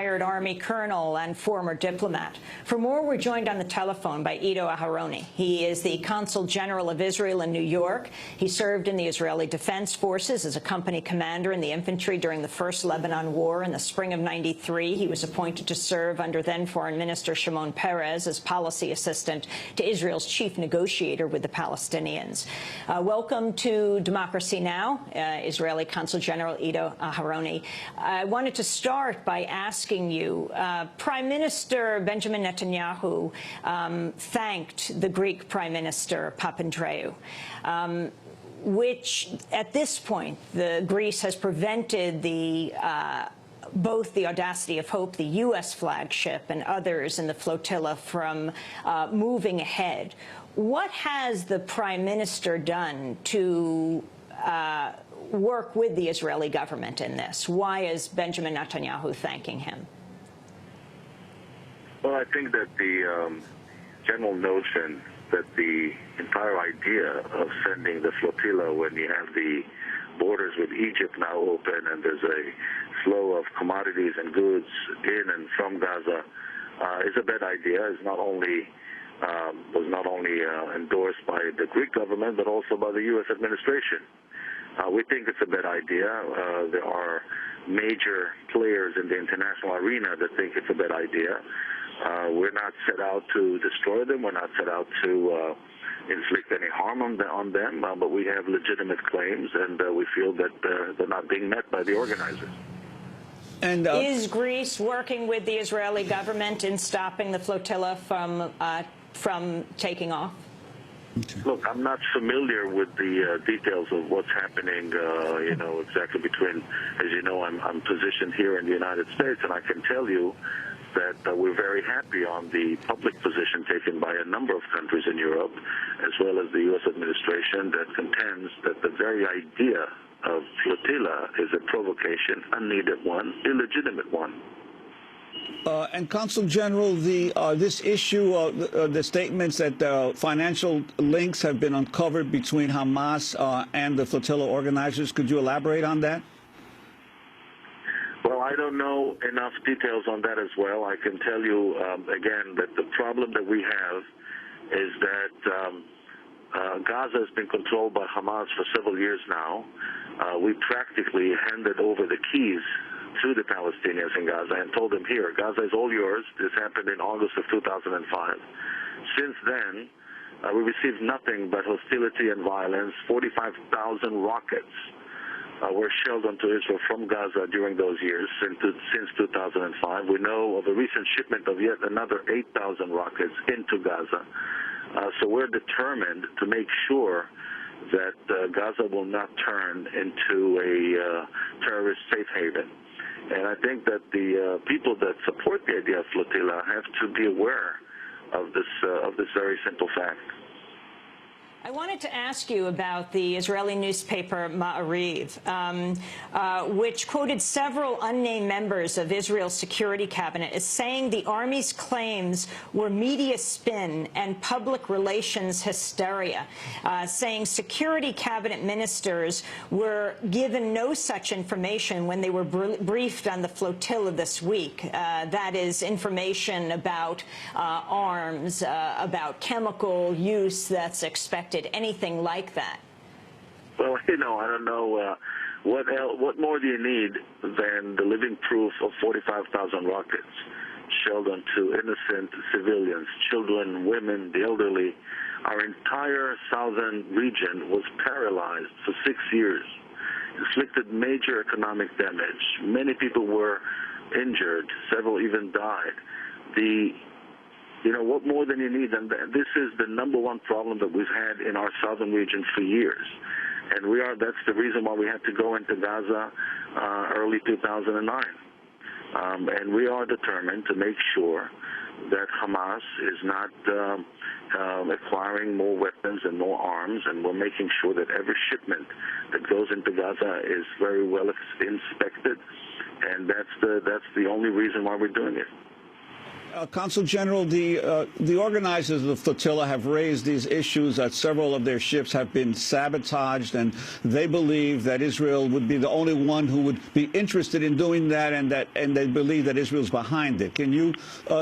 retired Army colonel and former diplomat. For more, we're joined on the telephone by Ido Aharoni. He is the Consul General of Israel in New York. He served in the Israeli Defense Forces as a company commander in the infantry during the First Lebanon War. In the spring of '93, he was appointed to serve under then Foreign Minister Shimon Peres as policy assistant to Israel's chief negotiator with the Palestinians. Welcome to Democracy Now!, Israeli Consul General Ido Aharoni. I wanted to start by asking you, Prime Minister Benjamin Netanyahu thanked the Greek Prime Minister Papandreou, which at this point, Greece has prevented both the Audacity of Hope, the U.S. flagship, and others in the flotilla from moving ahead. What has the Prime Minister done to work with the Israeli government in this? Why is Benjamin Netanyahu thanking him? Well, I think that the general notion that the entire idea of sending the flotilla when you have the borders with Egypt now open and there's a flow of commodities and goods in and from Gaza is a bad idea. It's not only was not only endorsed by the Greek government, but also by the U.S. administration. We think it's a bad idea. There are major players in the international arena that think it's a bad idea. We're not set out to destroy them. We're not set out to inflict any harm on them, but we have legitimate claims, and we feel that they're not being met by the organizers. And is Greece working with the Israeli government in stopping the flotilla from taking off? Okay. Look, I'm not familiar with the details of what's happening, exactly between, as you know, I'm positioned here in the United States, and I can tell you that we're very happy on the public position taken by a number of countries in Europe, as well as the U.S. administration, that contends that the very idea of flotilla is a provocation, unneeded one, illegitimate one. And Consul General, this issue, the statements that financial links have been uncovered between Hamas and the flotilla organizers, could you elaborate on that? Well, I don't know enough details on that as well. I can tell you, again, that the problem that we have is that Gaza has been controlled by Hamas for several years now. We practically handed over the keys to the Palestinians in Gaza and told them, here, Gaza is all yours. This happened in August of 2005. Since then, we received nothing but hostility and violence. 45,000 rockets were shelled onto Israel from Gaza during those years, since 2005. We know of a recent shipment of yet another 8,000 rockets into Gaza. So we're determined to make sure that Gaza will not turn into a terrorist safe haven. And I think that the people that support the idea of flotilla have to be aware of this very simple fact. I wanted to ask you about the Israeli newspaper Ma'ariv, which quoted several unnamed members of Israel's security cabinet as saying the army's claims were media spin and public relations hysteria, saying security cabinet ministers were given no such information when they were briefed on the flotilla this week. That is information about arms, about chemical use that's expected. Anything like that? Well, I don't know what more do you need than the living proof of 45,000 rockets shelled onto innocent civilians, children, women, the elderly. Our entire southern region was paralyzed for 6 years, inflicted major economic damage. Many people were injured. Several even died. What more than you need? And this is the #1 problem that we've had in our southern region for years. And that's the reason why we had to go into Gaza early 2009. And we are determined to make sure that Hamas is not acquiring more weapons and more arms, and we're making sure that every shipment that goes into Gaza is very well inspected. And that's the only reason why we're doing it. Consul General, the organizers of the flotilla have raised these issues that several of their ships have been sabotaged, and they believe that Israel would be the only one who would be interested in doing that, and they believe that Israel's behind it. Can you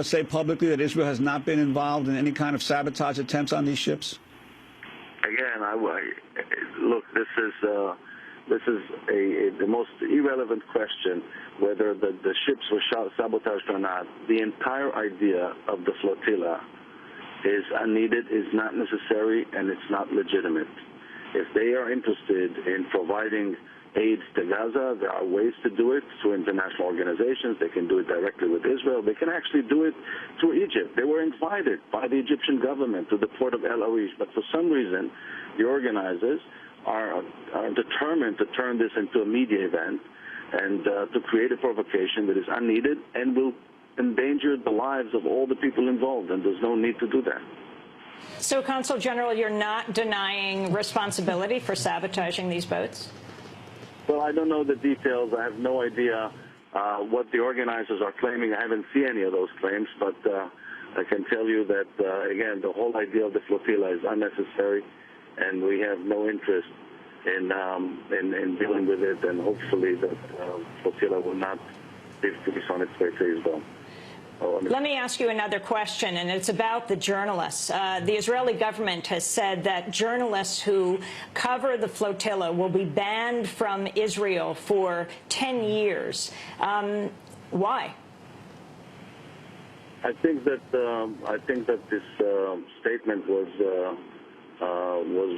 say publicly that Israel has not been involved in any kind of sabotage attempts on these ships? Again, look, this is the most irrelevant question, whether the ships were sabotaged or not. The entire idea of the flotilla is unneeded, is not necessary, and it's not legitimate. If they are interested in providing aid to Gaza, there are ways to do it through international organizations. They can do it directly with Israel. They can actually do it through Egypt. They were invited by the Egyptian government to the port of El Arish, but for some reason, the organizers are determined to turn this into a media event and to create a provocation that is unneeded and will endanger the lives of all the people involved, and there's no need to do that. So, Consul General, you're not denying responsibility for sabotaging these boats? Well, I don't know the details. I have no idea what the organizers are claiming. I haven't seen any of those claims, but I can tell you that, again, the whole idea of the flotilla is unnecessary, and we have no interest in dealing with it, and hopefully the flotilla will not be on its way to Israel. Let me ask you another question, and it's about the journalists. The Israeli government has said that journalists who cover the flotilla will be banned from Israel for 10 years. Why? I think that this statement was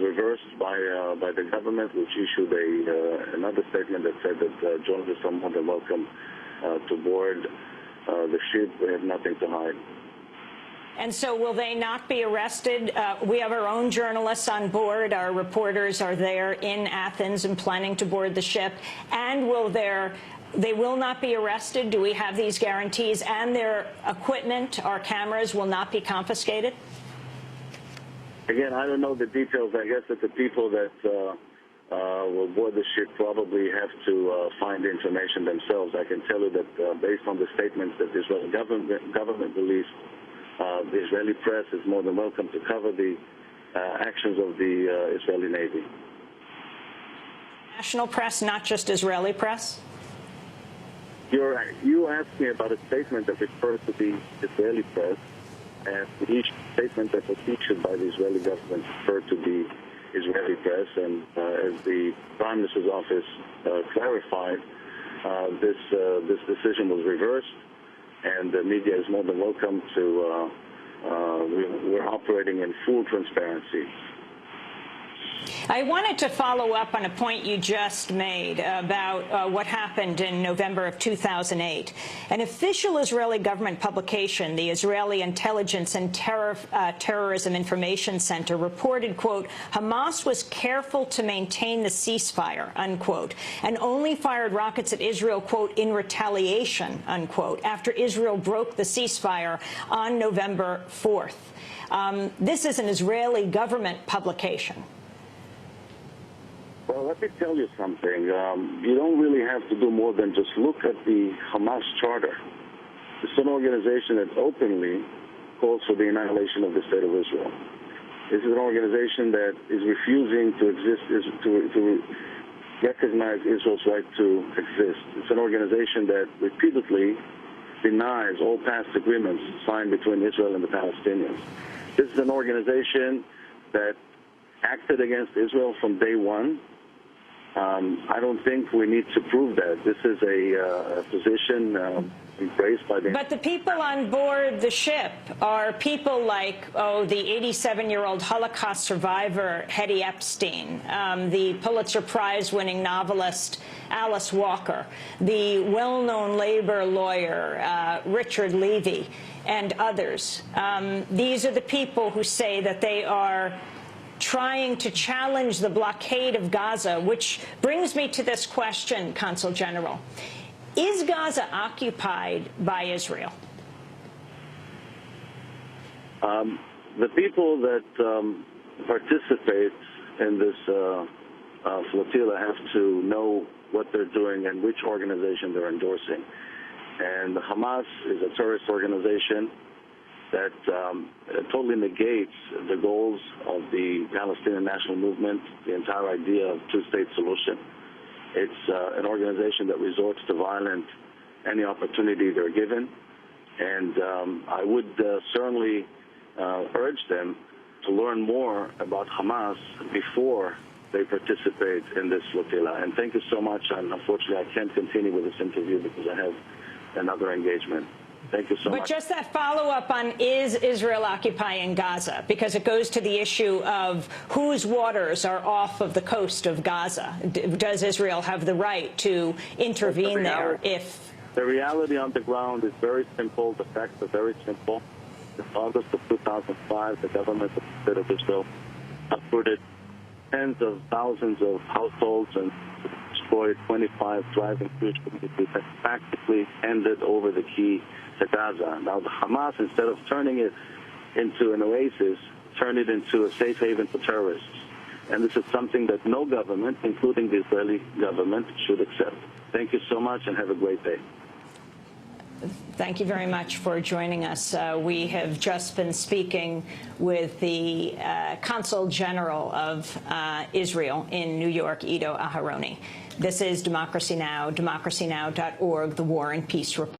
reversed by the government, which issued another statement that said that journalists are more than welcome to board the ship. They have nothing to hide. And so will they not be arrested? We have our own journalists on board. Our reporters are there in Athens and planning to board the ship. And they will not be arrested? Do we have these guarantees? And their equipment, our cameras, will not be confiscated? Again, I don't know the details. I guess that the people that will board the ship probably have to find the information themselves. I can tell you that based on the statements that the Israeli government released, the Israeli press is more than welcome to cover the actions of the Israeli Navy. National press, not just Israeli press? You asked me about a statement that refers to the Israeli press, and each statement that was issued by the Israeli government referred to the Israeli press, and as the Prime Minister's office clarified, this decision was reversed, and the media is more than welcome to. We're operating in full transparency. I wanted to follow up on a point you just made about what happened in November of 2008. An official Israeli government publication, the Israeli Intelligence and Terrorism Information Center, reported, quote, Hamas was careful to maintain the ceasefire, unquote, and only fired rockets at Israel, quote, in retaliation, unquote, after Israel broke the ceasefire on November 4th. This is an Israeli government publication. Well, let me tell you something. You don't really have to do more than just look at the Hamas charter. It's an organization that openly calls for the annihilation of the State of Israel. This is an organization that is refusing to exist, to recognize Israel's right to exist. It's an organization that repeatedly denies all past agreements signed between Israel and the Palestinians. This is an organization that acted against Israel from day one. I don't think we need to prove that. This is a position embraced by the... But the people on board the ship are people like, the 87-year-old Holocaust survivor Hetty Epstein, the Pulitzer Prize-winning novelist Alice Walker, the well-known labor lawyer Richard Levy, and others. These are the people who say that they are trying to challenge the blockade of Gaza, which brings me to this question, Consul General. Is Gaza occupied by Israel? The people that participate in this flotilla have to know what they're doing and which organization they're endorsing. And Hamas is a terrorist organization that totally negates the goals of the Palestinian national movement, the entire idea of two-state solution. It's an organization that resorts to violence any opportunity they're given. And I would certainly urge them to learn more about Hamas before they participate in this flotilla. And thank you so much. And unfortunately, I can't continue with this interview because I have another engagement. Thank you so much. But just that follow-up on, is Israel occupying Gaza? Because it goes to the issue of whose waters are off of the coast of Gaza. Does Israel have the right to intervene there if... The reality on the ground is very simple. The facts are very simple. In August of 2005, the government of the State of Israel uprooted tens of thousands of households and destroyed 25 thriving Jewish communities that practically ended over the key to Gaza. Now, the Hamas, instead of turning it into an oasis, turned it into a safe haven for terrorists. And this is something that no government, including the Israeli government, should accept. Thank you so much and have a great day. Thank you very much for joining us. We have just been speaking with the Consul General of Israel in New York, Ido Aharoni. This is Democracy Now!, democracynow.org, the War and Peace Report.